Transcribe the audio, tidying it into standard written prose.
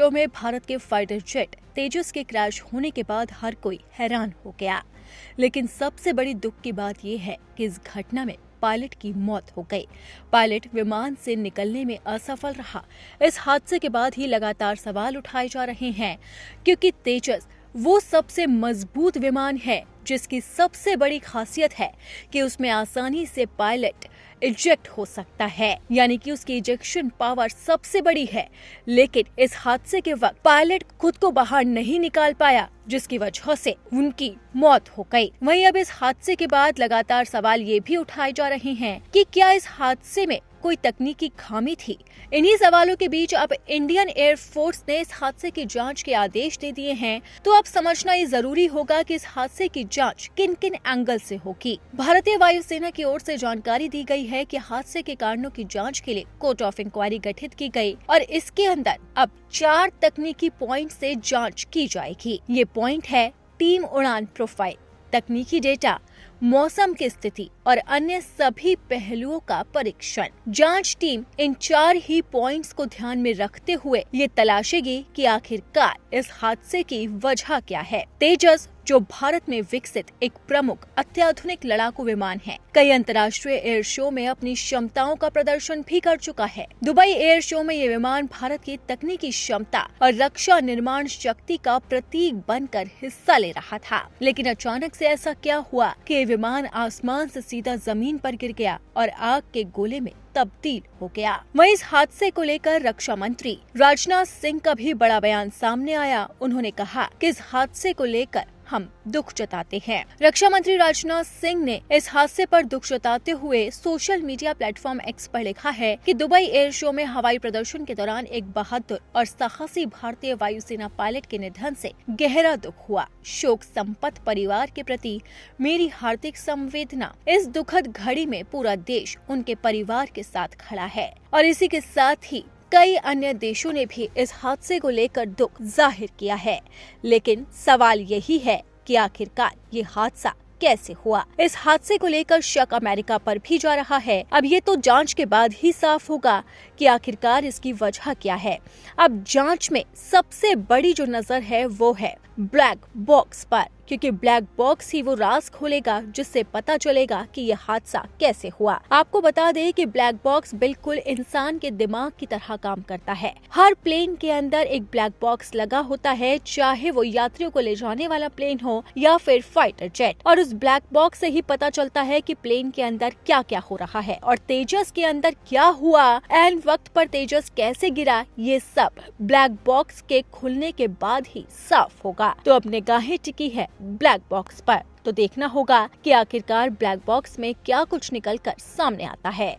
Show में भारत के fighter jet तेजस के क्रैश होने के बाद हर कोई हैरान हो गया। लेकिन सबसे बड़ी दुख की बात यह है कि इस घटना में पायलट की मौत हो गई। पायलट विमान से निकलने में असफल रहा। इस हादसे के बाद ही लगातार सवाल उठाए जा रहे हैं, क्योंकि तेजस वो सबसे मजबूत विमान है जिसकी सबसे बड़ी खासियत है कि उसमें आसानी से पायलट इजेक्ट हो सकता है, यानी कि उसकी इजेक्शन पावर सबसे बड़ी है। लेकिन इस हादसे के वक्त पायलट खुद को बाहर नहीं निकाल पाया, जिसकी वजह से उनकी मौत हो गई। वहीं अब इस हादसे के बाद लगातार सवाल ये भी उठाए जा रहे हैं कि क्या इस हादसे में कोई तकनीकी खामी थी। इन्हीं सवालों के बीच अब इंडियन एयर फोर्स ने इस हादसे की जांच के आदेश दे दिए हैं। तो अब समझना ये जरूरी होगा कि इस हादसे की जांच किन किन एंगल से होगी। भारतीय वायुसेना की ओर से जानकारी दी गई है कि हादसे के कारणों की जांच के लिए कोर्ट ऑफ इंक्वायरी गठित की गई और इसके अंदर अब 4 तकनीकी पॉइंट से जांच की जाएगी। ये पॉइंट है टीम उड़ान प्रोफाइल, तकनीकी डेटा, मौसम की स्थिति और अन्य सभी पहलुओं का परीक्षण। जांच टीम इन 4 ही पॉइंट्स को ध्यान में रखते हुए ये तलाशेगी कि आखिरकार इस हादसे की वजह क्या है। तेजस जो भारत में विकसित एक प्रमुख अत्याधुनिक लड़ाकू विमान है, कई अंतर्राष्ट्रीय एयर शो में अपनी क्षमताओं का प्रदर्शन भी कर चुका है। दुबई एयर शो में ये विमान भारत की तकनीकी क्षमता और रक्षा निर्माण शक्ति का प्रतीक बनकर हिस्सा ले रहा था। लेकिन अचानक से ऐसा क्या हुआ कि ये विमान आसमान से सीधा जमीन पर गिर गया और आग के गोले में तब्दील हो गया। वहीं इस हादसे को लेकर रक्षा मंत्री राजनाथ सिंह का भी बड़ा बयान सामने आया। उन्होंने कहा कि इस हादसे को लेकर हम दुख जताते हैं। रक्षा मंत्री राजनाथ सिंह ने इस हादसे पर दुख जताते हुए सोशल मीडिया प्लेटफॉर्म एक्स पर लिखा है कि दुबई एयर शो में हवाई प्रदर्शन के दौरान एक बहादुर और साहसी भारतीय वायुसेना पायलट के निधन से गहरा दुख हुआ। शोक संपन्न परिवार के प्रति मेरी हार्दिक संवेदना। इस दुखद घड़ी में पूरा देश उनके परिवार के साथ खड़ा है और इसी के साथ ही कई अन्य देशों ने भी इस हादसे को लेकर दुख जाहिर किया है। लेकिन सवाल यही है कि आखिरकार ये हादसा कैसे हुआ। इस हादसे को लेकर शक अमेरिका पर भी जा रहा है। अब ये तो जांच के बाद ही साफ होगा कि आखिरकार इसकी वजह क्या है। अब जांच में सबसे बड़ी जो नजर है वो है ब्लैक बॉक्स पर, क्योंकि ब्लैक बॉक्स ही वो राज खोलेगा जिससे पता चलेगा कि यह हादसा कैसे हुआ। आपको बता दें कि ब्लैक बॉक्स बिल्कुल इंसान के दिमाग की तरह काम करता है। हर प्लेन के अंदर एक ब्लैक बॉक्स लगा होता है, चाहे वो यात्रियों को ले जाने वाला प्लेन हो या फिर फाइटर जेट, और उस ब्लैक बॉक्स से ही पता चलता है कि प्लेन के अंदर क्या क्या हो रहा है और तेजस के अंदर क्या हुआ, एंड वक्त पर तेजस कैसे गिरा, ये सब ब्लैक बॉक्स के खुलने के बाद ही साफ होगा। तो अब निगाहें टिकी है ब्लैक बॉक्स पर, तो देखना होगा कि आखिरकार ब्लैक बॉक्स में क्या कुछ निकल कर सामने आता है।